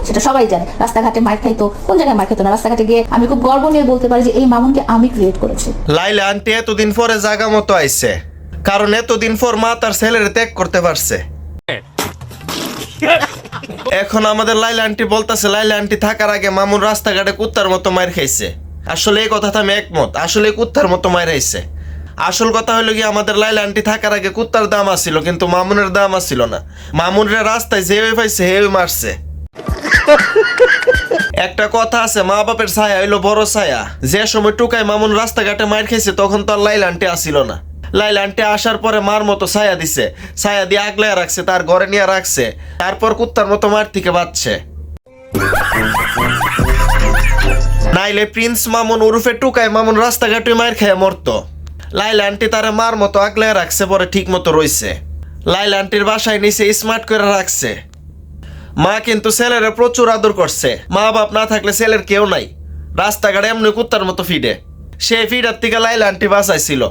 সেটা সবাই জানে। রাস্তাঘাটে মার খাইতো, কোন জায়গায় মার খাইতো না, রাস্তাঘাটে গিয়ে আমি খুব গর্ব নিয়ে বলতে পারি যে এই মামুনকে আমি ক্রিয়েট করেছি। লাইলা আন্টি এতদিন পরে জাগা মতো আইছে, কারণ এতদিন পর মা তার ছেলের ত্যাগ করতে পারছে। এখন আমাদের লাইলা আন্টি বলতেছে লাইলা আন্টি থাকার আগে মামুন রাস্তাঘাটে কুত্তার মতো মার খাইছে। আসলে এই কথাটা আমি একমত, আসলে কুত্তার মতো মার খাইছে। আসল কথা হলো কি, আমাদের লাইলা আন্টি থাকার আগে কুত্তার দাম আসছিল, কিন্তু মামুনের দাম আসছিল না। মামুনের রাস্তায় যে পাইছে হে মারছে। একটা কথা আছে, মা বাপের ছায়া হইলো বড় ছায়া। যে সময় টুকায় মামুন রাস্তাঘাটে মার খাইছে তখন তো আর লাইলা আন্টি আসিল না। লাইলা আন্টি আসার পরে মার মতো ছায়া দিছে, ছায়া দিয়ে আগলায় রাখছে, তার ঘরে নিয়ে রাখছে, তারপর কুত্তার মতো মার থেকে বাঁচছে। নাইলে প্রিন্স মামুন উরুফে টুকায় মামুন রাস্তাঘাটে মার খেয়ে মরতো। লাইলা আন্টি তারে মার মতো আগলায় রাখছে, পরে ঠিক মতো রইছে। লাইলা আন্টির বাসায় নিচে স্মার্ট করে রাখছে। মা কিন্তু ছেলেরে প্রচুর আদর করছে। মা বাপ না থাকলে ছেলের কেউ নাই, রাস্তাঘাটে এমনি কুত্তার মতো ফিডে। সেই ফিডার থেকে লাইলা আন্টি বাঁচাইছিল।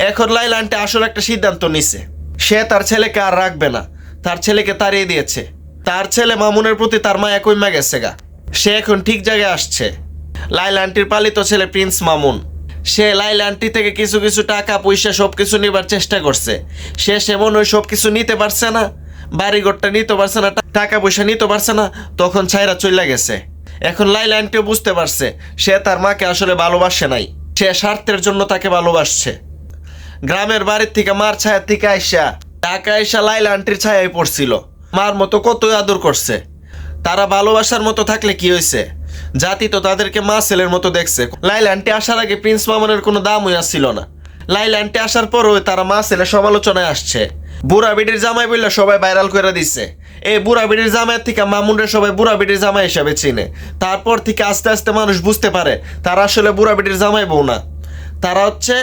এখন লাইলা আন্টি আসলে একটা সিদ্ধান্ত নিছে, সে তার ছেলেকে আর রাখবে না, তার ছেলেকে তাড়িয়ে দিয়েছে। তার ছেলে মামুনের প্রতি তার মায়া কইমা গেছে গা, সে এখন ঠিক জায়গায় আসছে। লাইলা আন্টির পালিত ছেলে প্রিন্স মামুন, সে লাইলা আন্টি থেকে কিছু কিছু টাকা পয়সা সবকিছু নিবার চেষ্টা করছে। সে সেমন ওই সবকিছু নিতে পারছে না, বাড়িঘরটা নিতে পারছে না, টাকা পয়সা নিতে পারছে না, তখন ছাইরা চলে গেছে। এখন লাইলা আন্টিও বুঝতে পারছে সে তার মাকে আসলে ভালোবাসে নাই, সে স্বার্থের জন্য তাকে ভালোবাসছে। গ্রামের বাড়ির থেকে মার ছায়া থেকে আইসা ঢাকা আইসা লাইলা আন্টির ছায়ায় পড়ছিল। মার মতো কতই আদর করছে। তারা ভালোবাসার মতো থাকলে কি হয়েছে, জাতি তো তাদেরকে মা ছেলের মতো দেখছে। লাইলা আন্টি আসার আগে প্রিন্স মামুনের কোনো দামই আসছিল না। লাইলা আন্টি আসার পরও তারা মা ছেলে সমালোচনায় আসছে। বুড়া বিটির জামাই বললে সবাই ভাইরাল করে দিচ্ছে। এই বুড়া বিটির জামাইয়ের থেকে মামুনরে সবাই বুড়া বিটির জামাই হিসাবে চিনে। তারপর থেকে আস্তে আস্তে মানুষ বুঝতে পারে তারা আসলে বুড়া বিটির জামাই বউ না, তারা হচ্ছে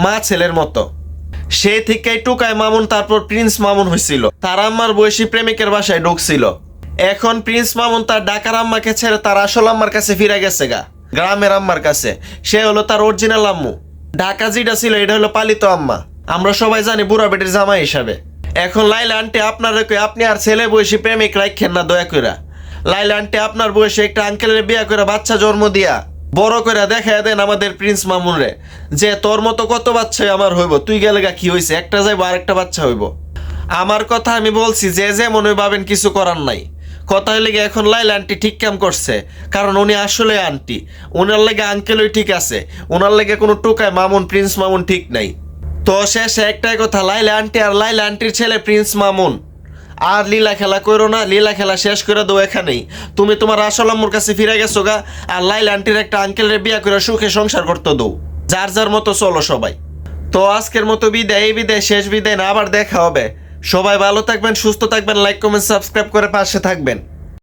মা ছেলের মতো। সেই থেকেই টুকায় মামুন তারপর প্রিন্স মামুন হয়েছিল। তার আম্মার বয়সী প্রেমিকের বাসায় ঢুকছিল। এখন প্রিন্স মামুন তার ঢাকার আম্মাকে ছেড়ে তার আসল আম্মার কাছে ফিরে গেছে গা, গ্রামের আম্মার কাছে। সে হলো তার অরিজিনাল আম্মু। ঢাকা যেটা ছিল এটা হলো পালিত আম্মা, আমরা সবাই জানি বুড়া বেটির জামাই হিসাবে। এখন লাইলা আন্টি আপনার আপনি আর ছেলে বয়সী প্রেমিক রাখেন না দয়া করে। লাইলা আন্টি আপনার বয়সে একটা আঙ্কেলের বিয়া করে বাচ্চা জন্ম দিয়া বড় করে দেখা দেন আমাদের প্রিন্স মামুন রে, যে তোর মতো কত বাচ্চাই আমার হইব, তুই গেলে গা কি হয়েছে, একটা যাইব আরেকটা বাচ্চা হইব। আমার কথা আমি বলছি, যে যে মনে ভাবেন কিছু করার নাই। কথা হলে এখন লাইলা আন্টি ঠিক কাম করছে, কারণ উনি আসলে আন্টি। ওনার লেগে আঙ্কেলই ঠিক আছে, ওনার লেগে কোনো টোকায় মামুন প্রিন্স মামুন ঠিক নাই। তো শেষে একটাই কথা, লাইলা আন্টি আর লাইলা আন্টির ছেলে প্রিন্স মামুন আর লীলা খেলা করো না, লীলা খেলা শেষ করে দাও এখানেই। তুমি তোমার আসল আম্মুর কাছে ফিরে গেছো গা, আর লাইলা আন্টির একটা আঙ্কেলের বিয়া করে সুখে সংসার করতে দাও। যার যার মতো চলো সবাই। তো আজকের মতো বিদায়, এই বিদায় শেষ বিদায় না, আবার দেখা হবে। সবাই ভালো থাকবেন, সুস্থ থাকবেন, লাইক কমেন্ট সাবস্ক্রাইব করে পাশে থাকবেন।